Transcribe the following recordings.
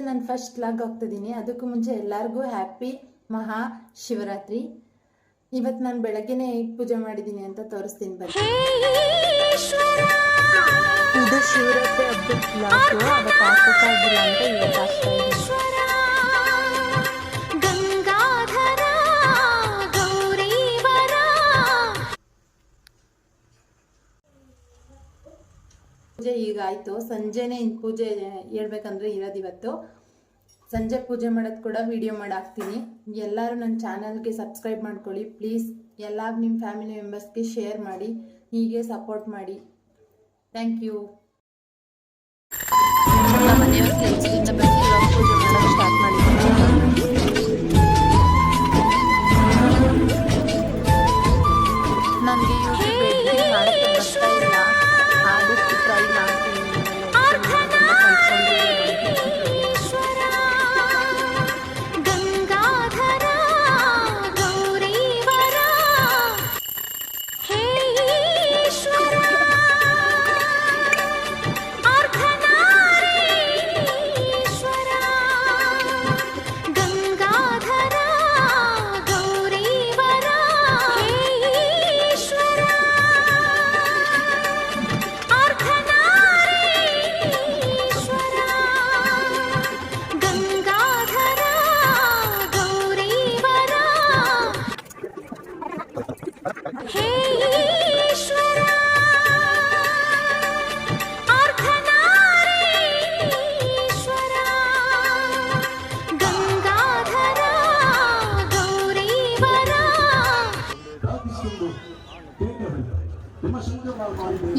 ನಾನು first vlog ಹಾಕ್ತಿದ್ದೀನಿ. ಅದಕ್ಕೂ ಮುಂಚೆ ಎಲ್ಲರಿಗೂ ಹ್ಯಾಪಿ ಮಹಾ ಶಿವರಾತ್ರಿ. ಇವತ್ತು ನಾನು ಬೆಳಗ್ಗೆನೇ ಹೇಗೆ ಪೂಜೆ ಮಾಡಿದ್ದೀನಿ ಅಂತ ತೋರಿಸ್ತೀನಿ ಬನ್ನಿ. ಇದು ಶಿವರಾತ್ರಿ ಹಬ್ಬದ ವ್ಲಾಗು. ಅವತ್ತು ಹಾಕೋಕ್ಕಾಗಿಲ್ಲ ಅಂತ ಇವತ್ತು ಹಾಕ್ತಾ ಇದ್ದೀನಿ. ಪೂಜೆ ಈಗ ಆಯಿತು. ಸಂಜೆನೇ ಇನ್ನು ಪೂಜೆ ಹೇಳ್ಬೇಕಂದ್ರೆ ಇರೋದು ಇವತ್ತು. ಸಂಜೆ ಪೂಜೆ ಮಾಡೋದು ಕೂಡ ವಿಡಿಯೋ ಮಾಡಿ ಹಾಕ್ತೀನಿ. ಎಲ್ಲರೂ ನನ್ನ ಚಾನಲ್ಗೆ ಸಬ್ಸ್ಕ್ರೈಬ್ ಮಾಡ್ಕೊಳ್ಳಿ ಪ್ಲೀಸ್. ಎಲ್ಲ ನಿಮ್ಮ ಫ್ಯಾಮಿಲಿ ಮೆಂಬರ್ಸ್ಗೆ ಶೇರ್ ಮಾಡಿ, ಹೀಗೆ ಸಪೋರ್ಟ್ ಮಾಡಿ. Thank you. ನಮ್ಮ ಮನೆಯವ್ರ ಕೆಲಸದಿಂದ ಬಂದು ಇವಾಗ ಪೂಜೆ ಮಾಡೋದು ಸ್ಟಾರ್ಟ್ ಮಾಡಿದ್ದೀನಿ. ನನಗೆ ಯೂಟ್ಯೂಬ್ ಎಡಿಟಿಂಗ್ ಮಾಡೋಕ್ಕೆ ಬರ್ತಾ ಇಲ್ಲ. ಆದಷ್ಟು ಟ್ರೈ ಮಾಡ್ತೀನಿ.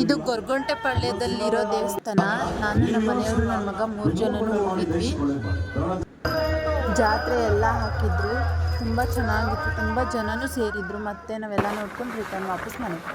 ಇದು ಗೊರಗುಂಟೆಪಾಳ್ಯದಲ್ಲಿರೋ ದೇವಸ್ಥಾನ. ನಾನು ನಮ್ಮ ಮನೆಯವರು ನನ್ನ ಮಗ 3 ಜನನೂ ಹೋಗಿದ್ವಿ. ಜಾತ್ರೆ ಎಲ್ಲ ಹಾಕಿದ್ರು, ತುಂಬ ಚೆನ್ನಾಗಿತ್ತು. ತುಂಬ ಜನನೂ ಸೇರಿದ್ರು. ಮತ್ತೆ ನಾವೆಲ್ಲ ನೋಡ್ಕೊಂಡು ರಿಟರ್ನ್ ವಾಪಸ್ ಮನೆಗೆ